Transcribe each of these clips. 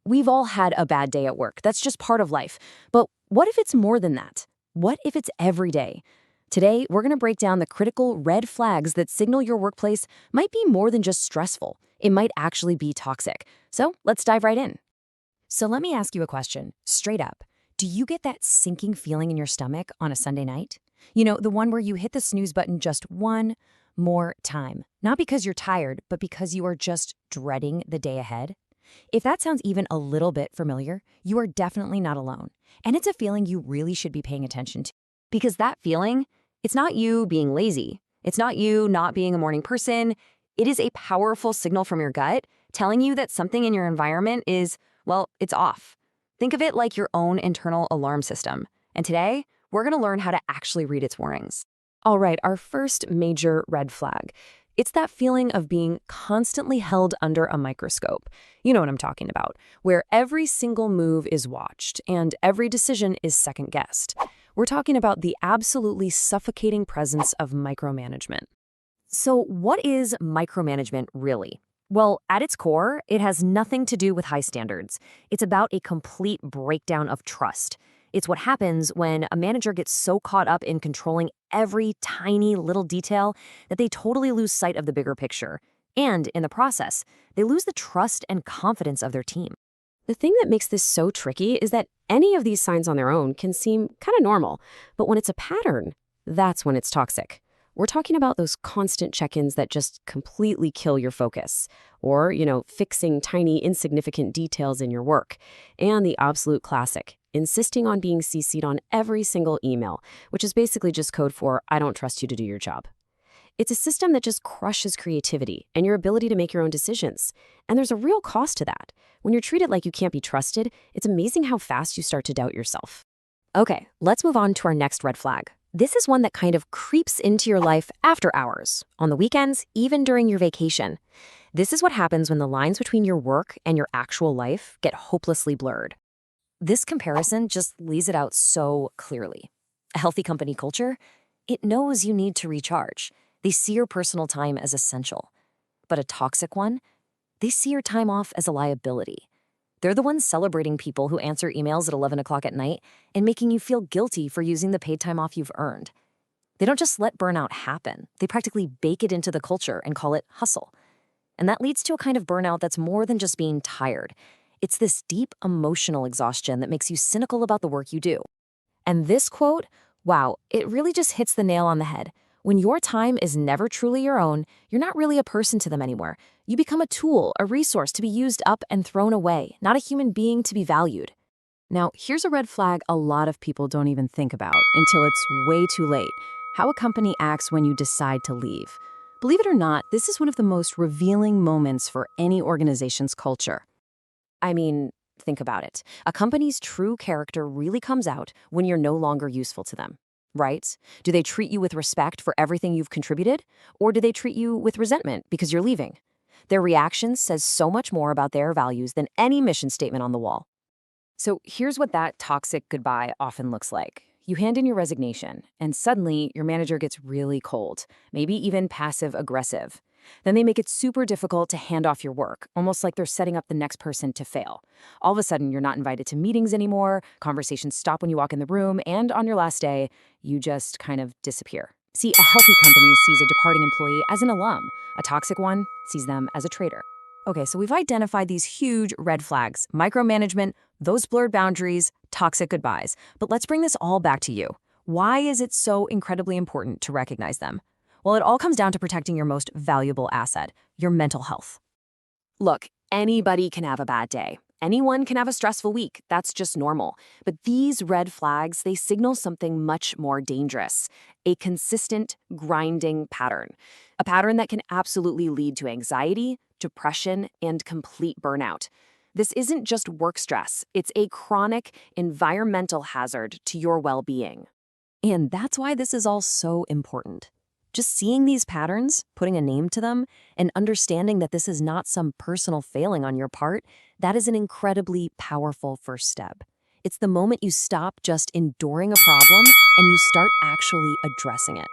We've all had a bad day at work. That's just part of life. But what if it's more than that? What if it's every day? Today, we're going to break down the critical red flags that signal your workplace might be more than just stressful. It might actually be toxic. So let's dive right in. So let me ask you a question, straight up. Do you get that sinking feeling in your stomach on a Sunday night? The one where you hit the snooze button just one more time. Not because you're tired, but because you are just dreading the day ahead. If that sounds even a little bit familiar, you are definitely not alone. And it's a feeling you really should be paying attention to. Because that feeling, it's not you being lazy. It's not you not being a morning person. It is a powerful signal from your gut telling you that something in your environment is, well, it's off. Think of it like your own internal alarm system. And today, we're going to learn how to actually read its warnings. All right, our first major red flag. It's that feeling of being constantly held under a microscope. You know what I'm talking about, where every single move is watched and every decision is second-guessed. We're talking about the absolutely suffocating presence of micromanagement. So what is micromanagement really? Well, at its core, it has nothing to do with high standards. It's about a complete breakdown of trust. It's what happens when a manager gets so caught up in controlling every tiny little detail that they totally lose sight of the bigger picture. And in the process, they lose the trust and confidence of their team. The thing that makes this so tricky is that any of these signs on their own can seem kind of normal, but when it's a pattern, that's when it's toxic. We're talking about those constant check-ins that just completely kill your focus, or, fixing tiny insignificant details in your work, and the absolute classic, insisting on being CC'd on every single email, which is basically just code for, I don't trust you to do your job. It's a system that just crushes creativity and your ability to make your own decisions. And there's a real cost to that. When you're treated like you can't be trusted, it's amazing how fast you start to doubt yourself. Okay, let's move on to our next red flag. This is one that kind of creeps into your life after hours, on the weekends, even during your vacation. This is what happens when the lines between your work and your actual life get hopelessly blurred. This comparison just lays it out so clearly. A healthy company culture, it knows you need to recharge. They see your personal time as essential. But a toxic one, they see your time off as a liability. They're the ones celebrating people who answer emails at 11 o'clock at night and making you feel guilty for using the paid time off you've earned. They don't just let burnout happen. They practically bake it into the culture and call it hustle. And that leads to a kind of burnout that's more than just being tired. It's this deep emotional exhaustion that makes you cynical about the work you do. And this quote, wow, it really just hits the nail on the head. When your time is never truly your own, you're not really a person to them anymore. You become a tool, a resource to be used up and thrown away, not a human being to be valued. Now, here's a red flag a lot of people don't even think about until it's way too late. How a company acts when you decide to leave. Believe it or not, this is one of the most revealing moments for any organization's culture. I mean, think about it. A company's true character really comes out when you're no longer useful to them. Right? Do they treat you with respect for everything you've contributed? Or do they treat you with resentment because you're leaving? Their reaction says so much more about their values than any mission statement on the wall. So here's what that toxic goodbye often looks like. You hand in your resignation, and suddenly your manager gets really cold, maybe even passive-aggressive. Then they make it super difficult to hand off your work, almost like they're setting up the next person to fail. All of a sudden, you're not invited to meetings anymore, conversations stop when you walk in the room, and on your last day, you just kind of disappear. See, a healthy company sees a departing employee as an alum. A toxic one sees them as a traitor. Okay, so we've identified these huge red flags: micromanagement, those blurred boundaries, toxic goodbyes. But let's bring this all back to you. Why is it so incredibly important to recognize them? Well, it all comes down to protecting your most valuable asset, your mental health. Look, anybody can have a bad day. Anyone can have a stressful week. That's just normal. But these red flags, they signal something much more dangerous: a consistent, grinding pattern. A pattern that can absolutely lead to anxiety, depression, and complete burnout. This isn't just work stress. It's a chronic environmental hazard to your well-being. And that's why this is all so important. Just seeing these patterns, putting a name to them, and understanding that this is not some personal failing on your part, that is an incredibly powerful first step. It's the moment you stop just enduring a problem and you start actually addressing it.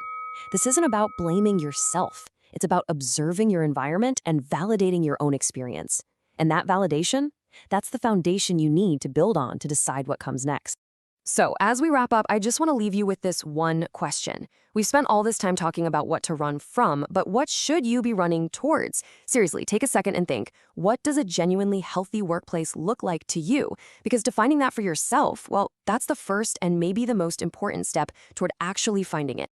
This isn't about blaming yourself. It's about observing your environment and validating your own experience. And that validation, That's the foundation you need to build on to decide what comes next. So, as we wrap up, I just want to leave you with this one question. We've spent all this time talking about what to run from, but what should you be running towards? Seriously, take a second and think, what does a genuinely healthy workplace look like to you? Because defining that for yourself, well, that's the first and maybe the most important step toward actually finding it.